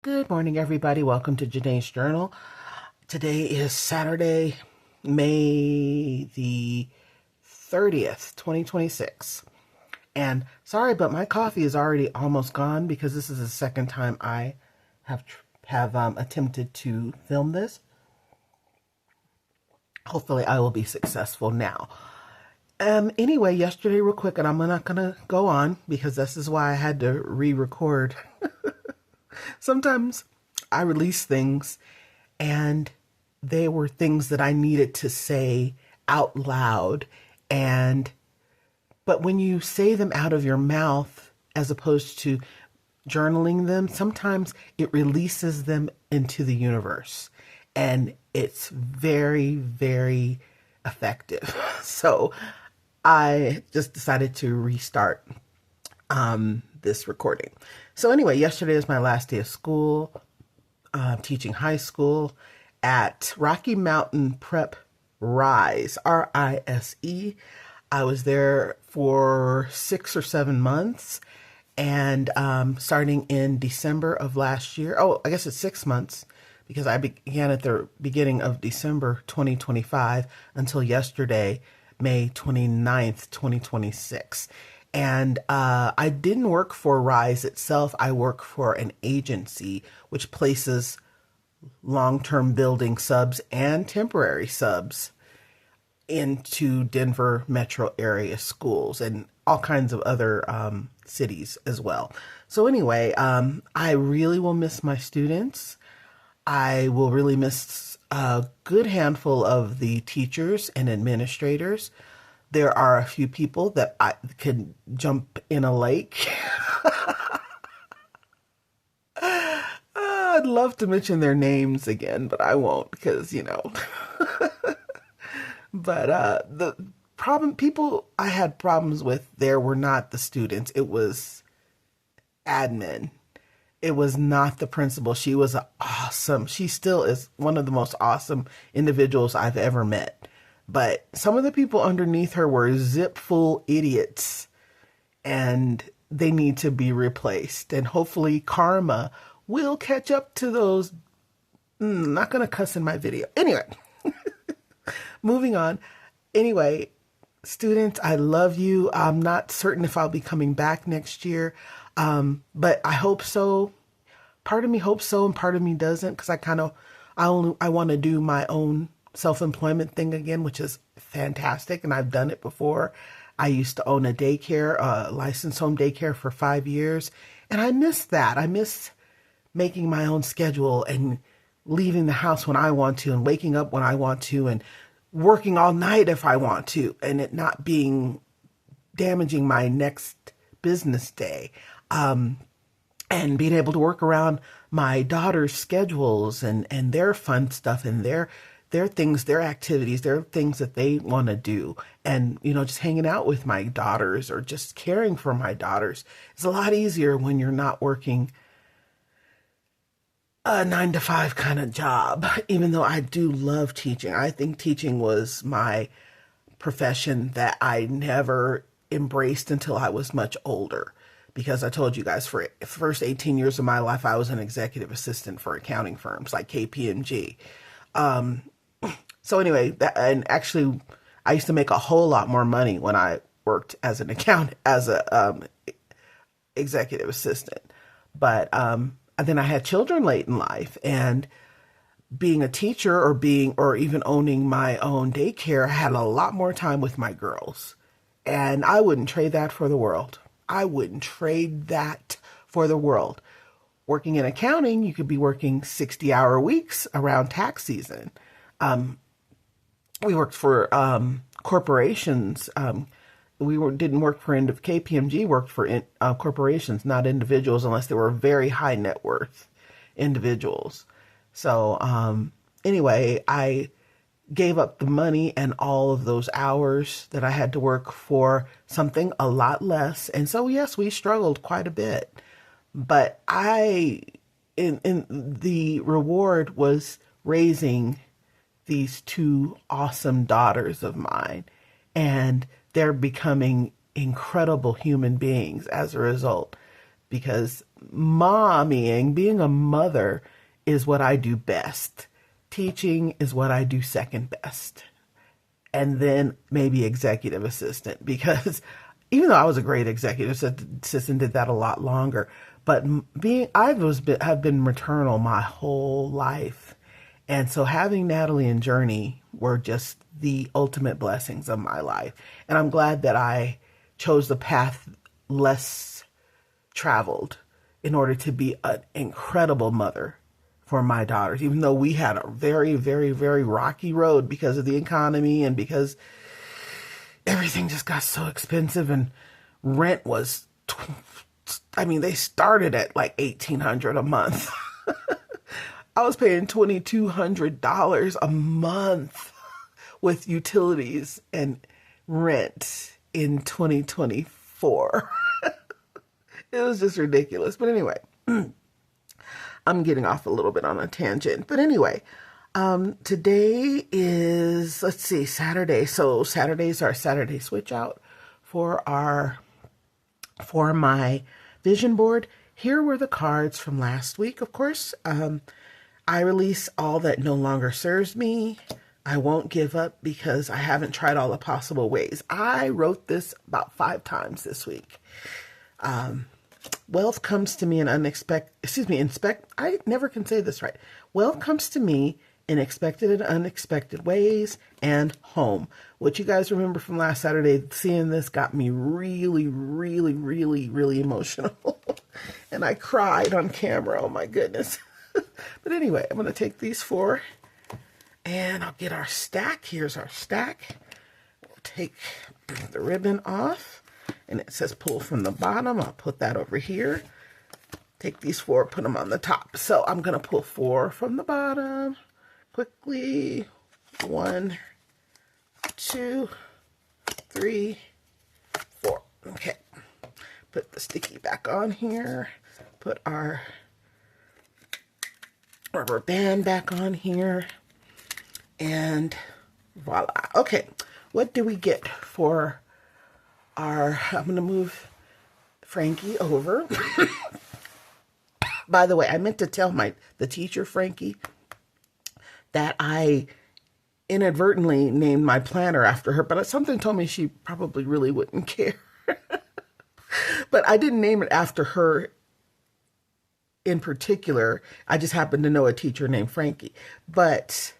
Good morning, everybody. Welcome to Janae's Journal. Today is Saturday, May the 30th, 2026. And sorry, but my coffee is already almost gone because this is the second time I have attempted to film this. Hopefully, I will be successful now. Anyway, yesterday, real quick, and I'm not going to go on because this is why I had to re-record. Sometimes I release things and they were things that I needed to say out loud. But when you say them out of your mouth as opposed to journaling them, sometimes it releases them into the universe and it's very, very effective. So I just decided to restart this recording. So anyway, yesterday is my last day of school, teaching high school at Rocky Mountain Prep Rise, RISE. I was there for 6 or 7 months, and starting in December of last year. Oh, I guess it's 6 months because I began at the beginning of December 2025 until yesterday, May 29th, 2026. And I didn't work for Rise itself. I work for an agency which places long-term building subs and temporary subs into Denver metro area schools and all kinds of other cities as well. So anyway, I really will miss my students. I will really miss a good handful of the teachers and administrators. There are a few people that I could jump in a lake. I'd love to mention their names again, but I won't because, But the people I had problems with there were not the students. It was admin. It was not the principal. She was awesome. She still is one of the most awesome individuals I've ever met. But some of the people underneath her were zip full idiots and they need to be replaced. And hopefully karma will catch up to those. Not going to cuss in my video. Anyway, moving on. Anyway, students, I love you. I'm not certain if I'll be coming back next year. But I hope so. Part of me hopes so and part of me doesn't because I want to do my own self-employment thing again, which is fantastic. And I've done it before. I used to own a daycare, licensed home daycare for 5 years. And I miss that. I miss making my own schedule and leaving the house when I want to and waking up when I want to and working all night if I want to and it not being damaging my next business day. And being able to work around my daughter's schedules and their fun stuff and their things, their activities, their things that they want to do. And, just hanging out with my daughters or just caring for my daughters is a lot easier when you're not working a 9 to 5 kind of job, even though I do love teaching. I think teaching was my profession that I never embraced until I was much older. Because I told you guys for the first 18 years of my life, I was an executive assistant for accounting firms like KPMG. So anyway, and actually, I used to make a whole lot more money when I worked as an executive assistant. But then I had children late in life, and being a teacher or even owning my own daycare, I had a lot more time with my girls, and I wouldn't trade that for the world. I wouldn't trade that for the world. Working in accounting, you could be working 60-hour weeks around tax season. We worked for corporations. Didn't work for KPMG worked for corporations, not individuals, unless they were very high net worth individuals. So anyway, I gave up the money and all of those hours that I had to work for something a lot less. And so, yes, we struggled quite a bit, but in the reward was raising these 2 awesome daughters of mine, and they're becoming incredible human beings as a result, because mommying, being a mother is what I do best. Teaching is what I do second best. And then maybe executive assistant, because even though I was a great executive assistant, did that a lot longer. But have been maternal my whole life. And so having Natalie and Journey were just the ultimate blessings of my life. And I'm glad that I chose the path less traveled in order to be an incredible mother for my daughters, even though we had a very, very, very rocky road because of the economy and because everything just got so expensive, and rent was, they started at like $1,800 a month. I was paying $2,200 a month with utilities and rent in 2024. It was just ridiculous. But anyway, I'm getting off a little bit on a tangent. But anyway, today is, Saturday. So Saturday's our Saturday switch out for my vision board. Here were the cards from last week, of course. I release all that no longer serves me. I won't give up because I haven't tried all the possible ways. I wrote this about 5 times this week. Wealth comes to me in I never can say this right. Wealth comes to me in expected and unexpected ways, and home. What you guys remember from last Saturday, seeing this got me really, really, really, really emotional. And I cried on camera. Oh my goodness. But anyway, I'm going to take these 4 and I'll get our stack. Here's our stack. We'll take the ribbon off, and it says pull from the bottom. I'll put that over here. Take these 4, put them on the top. So I'm going to pull 4 from the bottom quickly. 1, 2, 3, 4. Okay. Put the sticky back on here. Put our rubber band back on here. And voila. Okay. What do we get for I'm going to move Frankie over. By the way, I meant to tell the teacher, Frankie, that I inadvertently named my planner after her, but something told me she probably really wouldn't care. But I didn't name it after her in particular. I just happened to know a teacher named Frankie. But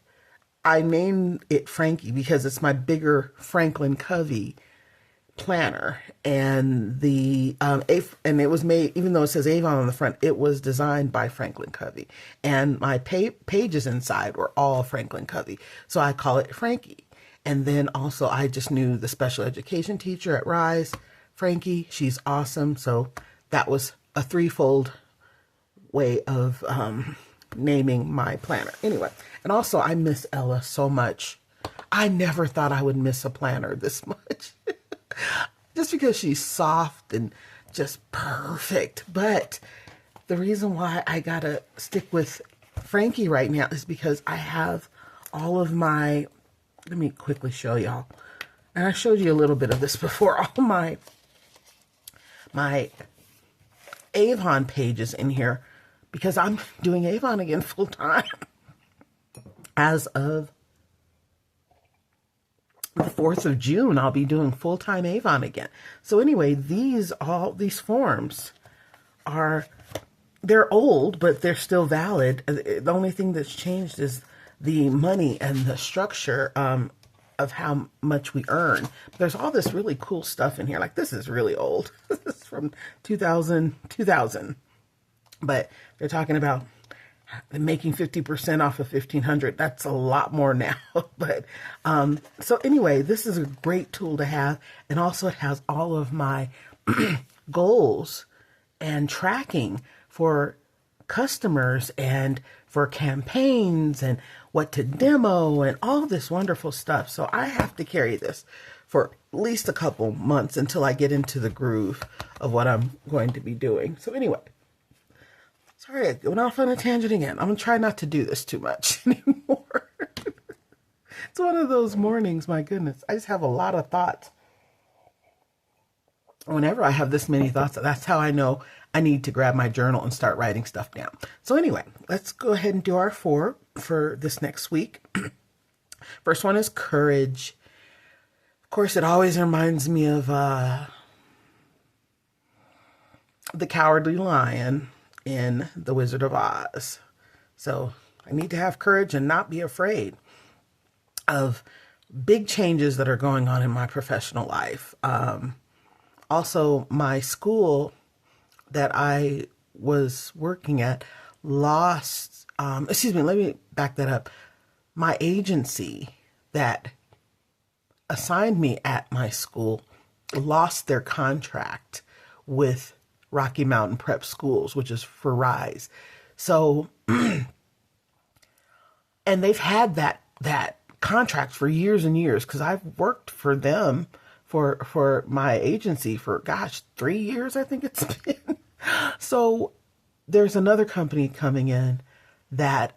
I named it Frankie because it's my bigger Franklin Covey planner, and and it was made, even though it says Avon on the front, it was designed by Franklin Covey, and my pages inside were all Franklin Covey, so I call it Frankie. And then also I just knew the special education teacher at Rise, Frankie. She's awesome. So that was a threefold way of naming my planner. Anyway, and also I miss Ella so much. I never thought I would miss a planner this much. Just because she's soft and just perfect. But the reason why I gotta stick with Frankie right now is because I have all of my, let me quickly show y'all. And I showed you a little bit of this before. All my Avon pages in here, because I'm doing Avon again full time as of the 4th of June. I'll be doing full-time Avon again. So anyway, these forms they're old, but they're still valid. The only thing that's changed is the money and the structure of how much we earn. There's all this really cool stuff in here. Like, this is really old. This is from 2000. But they're talking about making 50% off of 1,500. That's a lot more now. But so anyway, this is a great tool to have. And also it has all of my goals and tracking for customers and for campaigns and what to demo and all this wonderful stuff. So I have to carry this for at least a couple months until I get into the groove of what I'm going to be doing. So anyway, sorry, I went off on a tangent again. I'm going to try not to do this too much anymore. It's one of those mornings, my goodness. I just have a lot of thoughts. whenever I have this many thoughts, that's how I know I need to grab my journal and start writing stuff down. So anyway, let's go ahead and do our 4 for this next week. First one is courage. Of course, it always reminds me of the Cowardly Lion in The Wizard of Oz. So I need to have courage and not be afraid of big changes that are going on in my professional life. Also, my school that I was working at lost, let me back that up. My agency that assigned me at my school lost their contract with Rocky Mountain Prep Schools, which is for RISE. So, and they've had that contract for years and years, because I've worked for them for my agency for, gosh, 3 years, I think it's been. So there's another company coming in that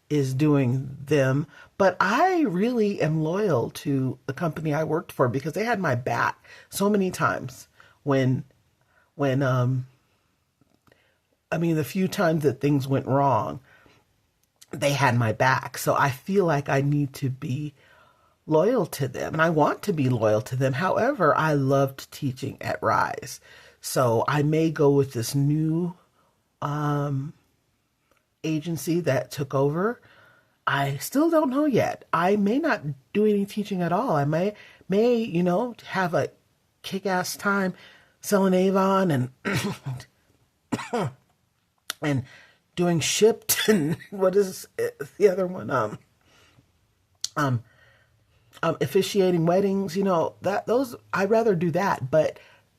is doing them, but I really am loyal to the company I worked for because they had my back so many times when the few times that things went wrong, they had my back. So I feel like I need to be loyal to them, and I want to be loyal to them. However, I loved teaching at RISE. So I may go with this new agency that took over. I still don't know yet. I may not do any teaching at all. I may have a kick-ass time selling Avon and and doing Shipped and what is the other one? Officiating weddings. Those I'd rather do that, but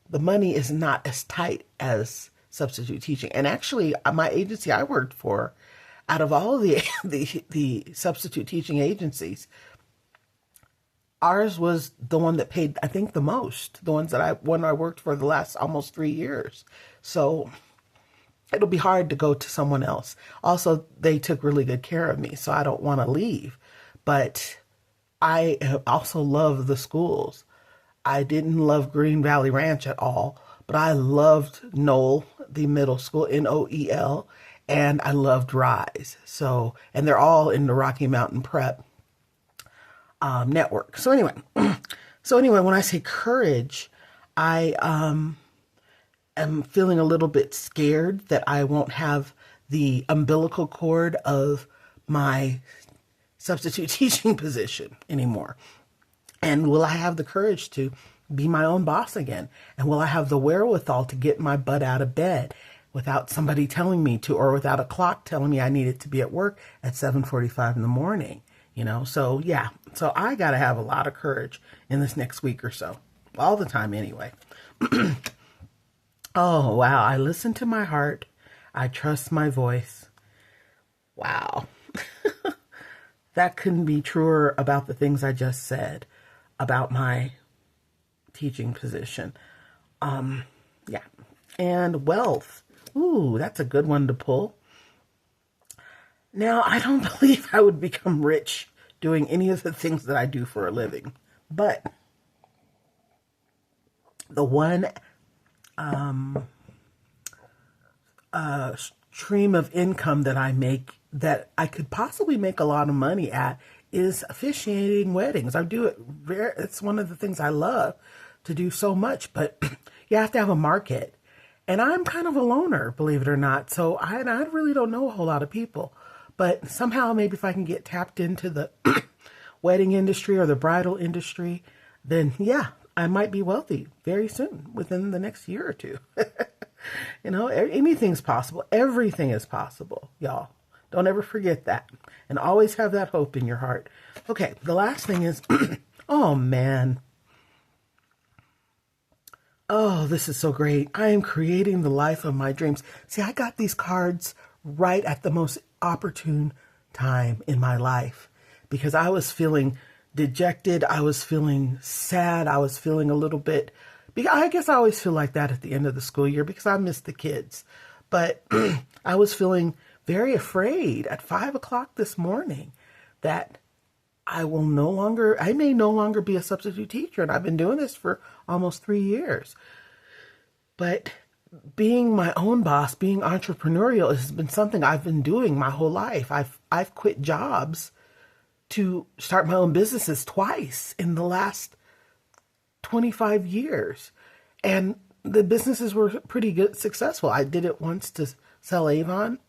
the money is not as tight as substitute teaching. And actually, my agency I worked for, out of all of the substitute teaching agencies, ours was the one that paid, I think, the most. The ones that when I worked for the last almost 3 years. So it'll be hard to go to someone else. Also, they took really good care of me, so I don't want to leave. But I also love the schools. I didn't love Green Valley Ranch at all, but I loved Noel, the middle school, Noel, and I loved RISE. So, and they're all in the Rocky Mountain Prep network. So anyway, when I say courage, I am feeling a little bit scared that I won't have the umbilical cord of my substitute teaching position anymore. And will I have the courage to be my own boss again? And will I have the wherewithal to get my butt out of bed without somebody telling me to, or without a clock telling me I needed to be at work at 7:45 in the morning? So yeah. So I got to have a lot of courage in this next week or so. All the time anyway. Oh, wow. I listen to my heart. I trust my voice. Wow. That couldn't be truer about the things I just said about my teaching position. Yeah. And wealth. Ooh, that's a good one to pull. Now, I don't believe I would become rich doing any of the things that I do for a living, but the one stream of income that I make that I could possibly make a lot of money at is officiating weddings. I do it it's one of the things I love to do so much, but you have to have a market. And I'm kind of a loner, believe it or not. So I really don't know a whole lot of people, but somehow maybe if I can get tapped into the wedding industry or the bridal industry, then yeah, I might be wealthy very soon, within the next year or two. Anything's possible. Everything is possible, y'all. Don't ever forget that. And always have that hope in your heart. Okay, the last thing is, oh man. Oh, this is so great. I am creating the life of my dreams. See, I got these cards right at the most opportune time in my life because I was feeling dejected. I was feeling sad. I was feeling a little bit, I guess I always feel like that at the end of the school year because I miss the kids. But I was feeling very afraid at 5 o'clock this morning that I may no longer be a substitute teacher, and I've been doing this for almost 3 years. But being my own boss, being entrepreneurial has been something I've been doing my whole life. I've quit jobs to start my own businesses twice in the last 25 years. And the businesses were pretty good, successful. I did it once to sell Avon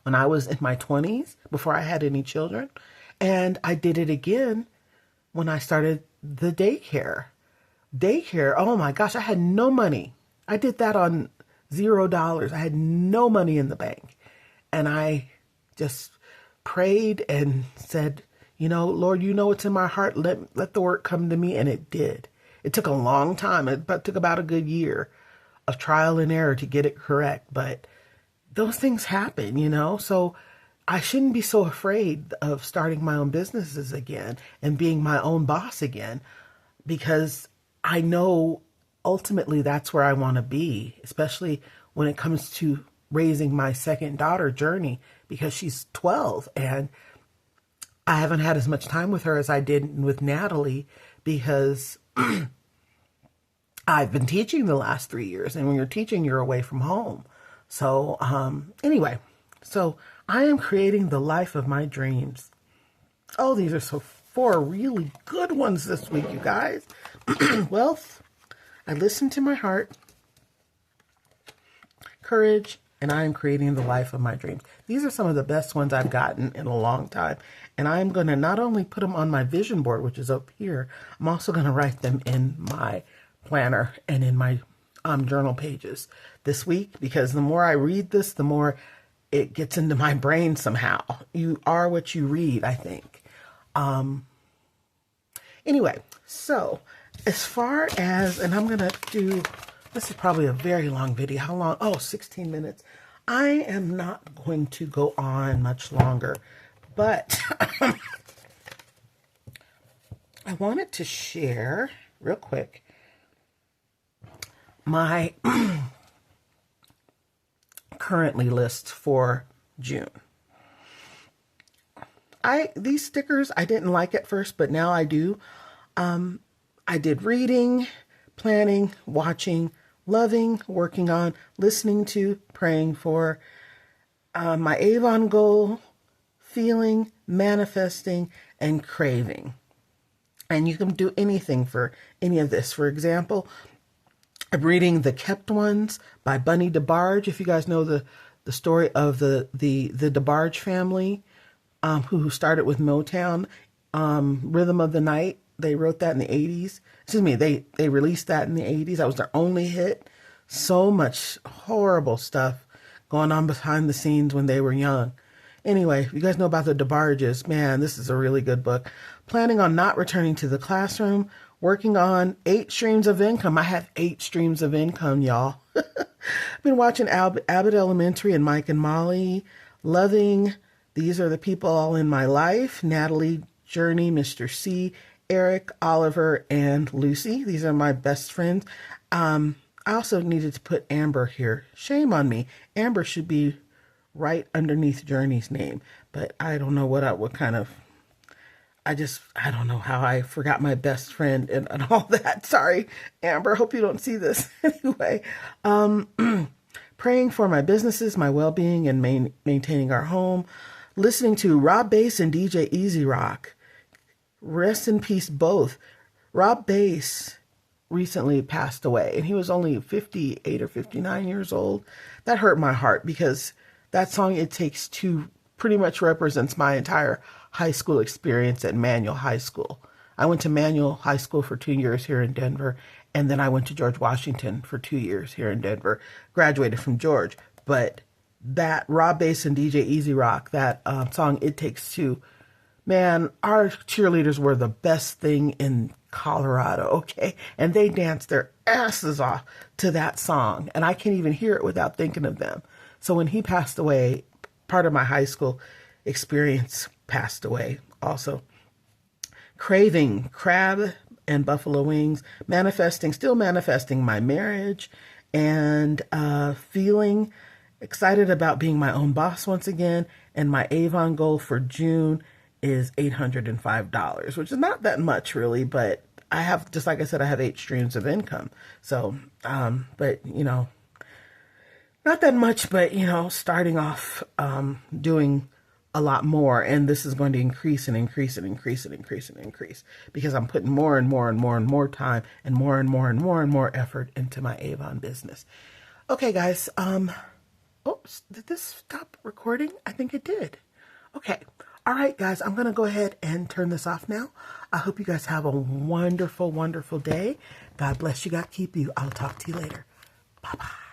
when I was in my 20s, before I had any children. And I did it again when I started the daycare. Daycare, oh my gosh, I had no money. I did that on $0. I had no money in the bank. And I just prayed and said, Lord, you know what's in my heart. Let the work come to me. And it did. It took a long time. It took about a good year of trial and error to get it correct. But those things happen. So I shouldn't be so afraid of starting my own businesses again and being my own boss again, because I know ultimately that's where I want to be, especially when it comes to raising my second daughter, Journey, because she's 12 and I haven't had as much time with her as I did with Natalie, because I've been teaching the last 3 years. And when you're teaching, you're away from home. So anyway, so I am creating the life of my dreams. Oh, these are four really good ones this week, you guys. Wealth, I listened to my heart, courage, and I am creating the life of my dreams. These are some of the best ones I've gotten in a long time. And I'm going to not only put them on my vision board, which is up here, I'm also going to write them in my planner and in my journal pages this week, because the more I read this, the more it gets into my brain somehow. You are what you read, I think. Anyway, so as far as, and I'm going to do, this is probably a very long video. How long? Oh, 16 minutes. I am not going to go on much longer, but I wanted to share real quick my currently list for June. These stickers I didn't like at first, but now I do. I did reading, planning, watching, loving, working on, listening to, praying for, my Avon goal, feeling, manifesting, and craving. And you can do anything for any of this. For example, I'm reading The Kept Ones by Bunny DeBarge. If you guys know the story of the DeBarge family, who started with Motown, Rhythm of the Night. They wrote that in the 80s. Excuse me, they released that in the 80s. That was their only hit. So much horrible stuff going on behind the scenes when they were young. Anyway, if you guys know about the DeBarges, man, this is a really good book. Planning on not returning to the classroom, working on 8 streams of income. I have 8 streams of income, y'all. I've been watching Abbott Elementary and Mike and Molly, loving These Are the People All in My Life, Natalie, Journey, Mr. C, Eric, Oliver, and Lucy. These are my best friends. I also needed to put Amber here. Shame on me. Amber should be right underneath Journey's name, but I don't know what kind of, I don't know how I forgot my best friend and all that. Sorry, Amber. Hope you don't see this. Anyway, praying for my businesses, my well-being, and maintaining our home. Listening to Rob Bass and DJ Easy Rock. Rest in peace, both. Rob Bass recently passed away, and he was only 58 or 59 years old. That hurt my heart, because that song, It Takes Two, pretty much represents my entire high school experience at Manual High School. I went to Manual High School for 2 years here in Denver, and then I went to George Washington for 2 years here in Denver. Graduated from George. But that Rob Bass and DJ Easy Rock, that song, It Takes Two, man, our cheerleaders were the best thing in Colorado, okay? And they danced their asses off to that song, and I can't even hear it without thinking of them. So when he passed away, part of my high school experience passed away also. Craving crab and buffalo wings, still manifesting my marriage, and feeling excited about being my own boss once again. And my Avon goal for June is $805, which is not that much really, but I have, just like I said, I have 8 streams of income. So, but you know, not that much, but you know, starting off, doing a lot more, and this is going to increase and increase and increase and increase and increase because I'm putting more and more and more and more time and more and more and more and more effort into my Avon business. Okay, guys. Oops, did this stop recording? I think it did. Okay. All right, guys, I'm going to go ahead and turn this off now. I hope you guys have a wonderful, wonderful day. God bless you. God keep you. I'll talk to you later. Bye-bye.